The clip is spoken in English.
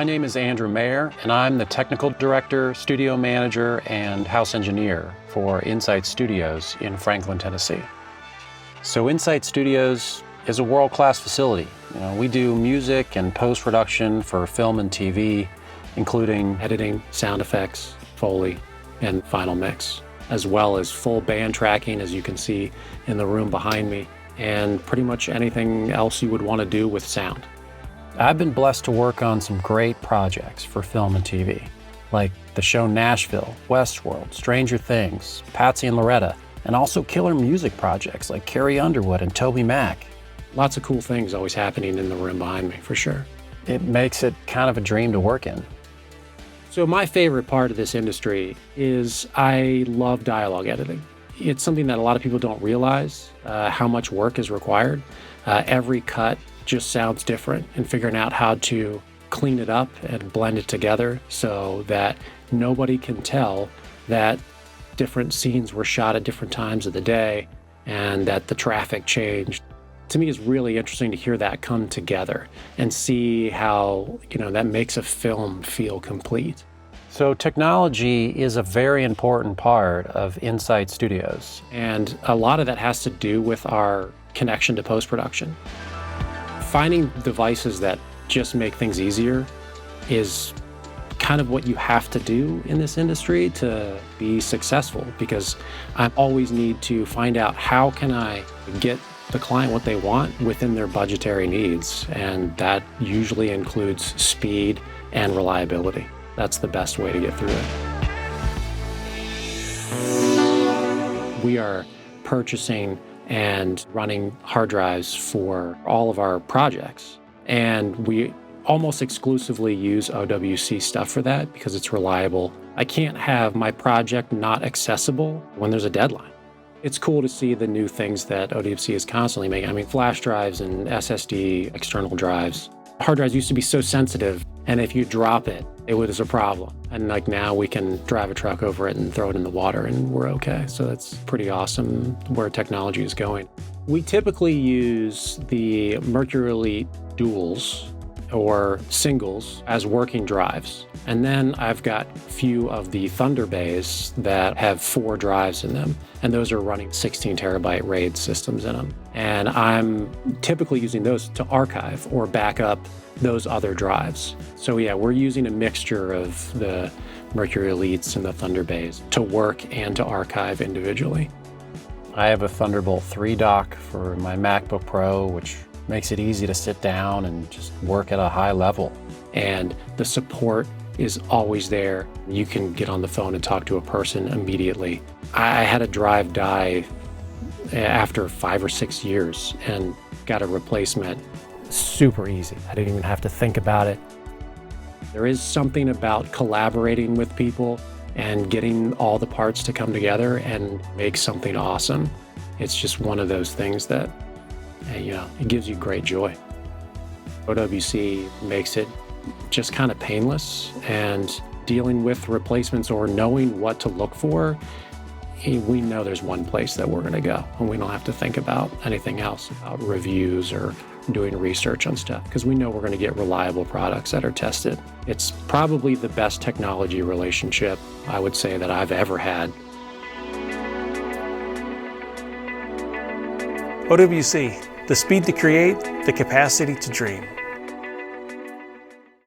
My name is Andrew Mayer, and I'm the Technical Director, Studio Manager, and House Engineer for Ciite Studios in Franklin, Tennessee. So Ciite Studios is a world-class facility. We do music and post-production for film and TV, including editing, sound effects, Foley, and final mix, as well as full band tracking, as you can see in the room behind me, and pretty much anything else you would want to do with sound. I've been blessed to work on some great projects for film and TV, like the show Nashville, Westworld, Stranger Things, Patsy and Loretta, and also killer music projects like Carrie Underwood and Toby Mac. Lots of cool things always happening in the room behind me, for sure. It makes it kind of a dream to work in. So my favorite part of this industry is I love dialogue editing. It's something that a lot of people don't realize how much work is required. Every cut just sounds different, and figuring out how to clean it up and blend it together so that nobody can tell that different scenes were shot at different times of the day and that the traffic changed. To me, it's really interesting to hear that come together and see how, that makes a film feel complete. So technology is a very important part of Ciite Studios, and a lot of that has to do with our connection to post-production. Finding devices that just make things easier is kind of what you have to do in this industry to be successful, because I always need to find out how can I get the client what they want within their budgetary needs, and that usually includes speed and reliability. That's the best way to get through it. We are purchasing and running hard drives for all of our projects. And we almost exclusively use OWC stuff for that because it's reliable. I can't have my project not accessible when there's a deadline. It's cool to see the new things that OWC is constantly making. Flash drives and SSD external drives. Hard drives used to be so sensitive, and if you drop it, it was a problem. And now we can drive a truck over it and throw it in the water and we're okay. So that's pretty awesome where technology is going. We typically use the Mercury Elite duals or singles as working drives. And then I've got a few of the thunderbays that have 4 drives in them. And those are running 16 terabyte RAID systems in them. And I'm typically using those to archive or back up those other drives. So yeah, we're using a mixture of the Mercury Elites and the thunderbays to work and to archive individually. I have a Thunderbolt 3 dock for my MacBook Pro, which makes it easy to sit down and just work at a high level. And the support is always there. You can get on the phone and talk to a person immediately. I had a drive die after 5 or 6 years and got a replacement. Super easy. I didn't even have to think about it. There is something about collaborating with people and getting all the parts to come together and make something awesome. It's just one of those things that, it gives you great joy. OWC makes it just kind of painless, and dealing with replacements or knowing what to look for, we know there's one place that we're going to go, and we don't have to think about anything else, about reviews or doing research on stuff, because we know we're going to get reliable products that are tested. It's probably the best technology relationship I would say that I've ever had. OWC, the speed to create, the capacity to dream.